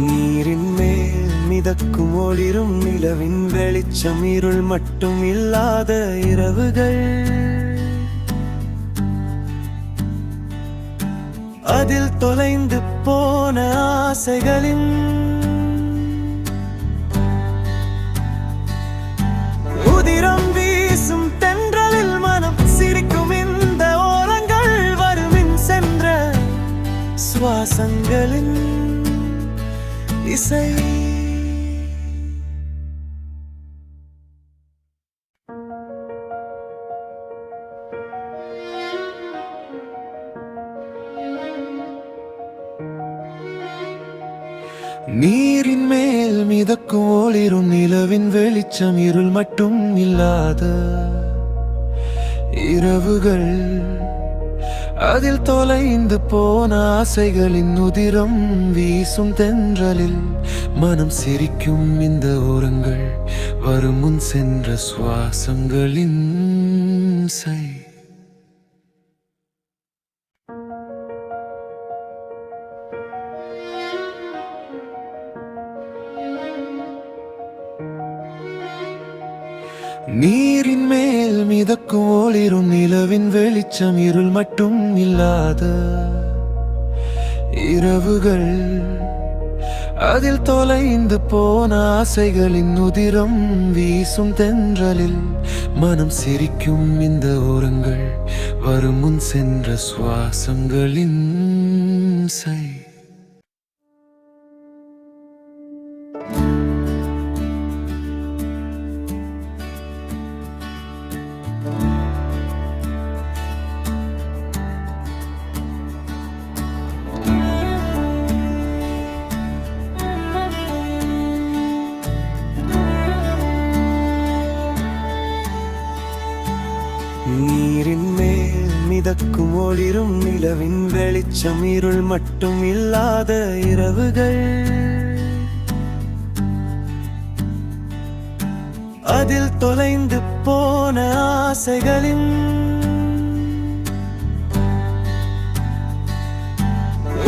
நீரின் மேல் மிதக்கும் ஒளிரும் நிலவின் வெளிச்சம், இருள் மட்டும் இல்லாத இரவுகள். அதில் தொலைந்து போன ஆசைகளின் உதிரம் வீசும் தென்றலில் மனம் சிரிக்கும். இந்த ஓரங்கள் வருமின் சென்ற சுவாசங்களின் இசை. நீரின் மேல் மிதக்கும் ஒளிரும் நிலவின் வெளிச்சம், இருள் மட்டும் இல்லாத இரவுகள். அதில் தொலைந்து போன ஆசைகளின் உதிரம் வீசும் தென்றலில் மனம் சிரிக்கும். இந்த ஓரங்கள் வரும் முன் சென்ற சுவாசங்களின் இசை. நீரின் மேல் மிதக்கும் ஒளிரும் நிலவின் வெளிச்சம், இருள் மட்டும் இல்லாத இரவுகள். அதில் தொலைந்து போன ஆசைகளின் உதிரம் வீசும் தென்றலில் மனம் சிரிக்கும். இந்த ஓரங்கள் வரும் முன் சென்ற சுவாசங்களின் இசை. நீரின் மேல் மிதக்கும் ஒளிரும் நிலவின் வெளிச்சம், இருள் மட்டும் இல்லாத இரவுகள். அதில் தொலைந்து போன ஆசைகளின்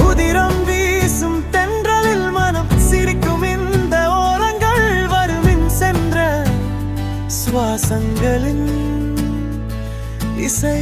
உதிரம் வீசும் தென்றலில் மனம் சிரிக்கும். இந்த ஓரங்கள் வருமின் சென்ற சுவாசங்களின் இசை.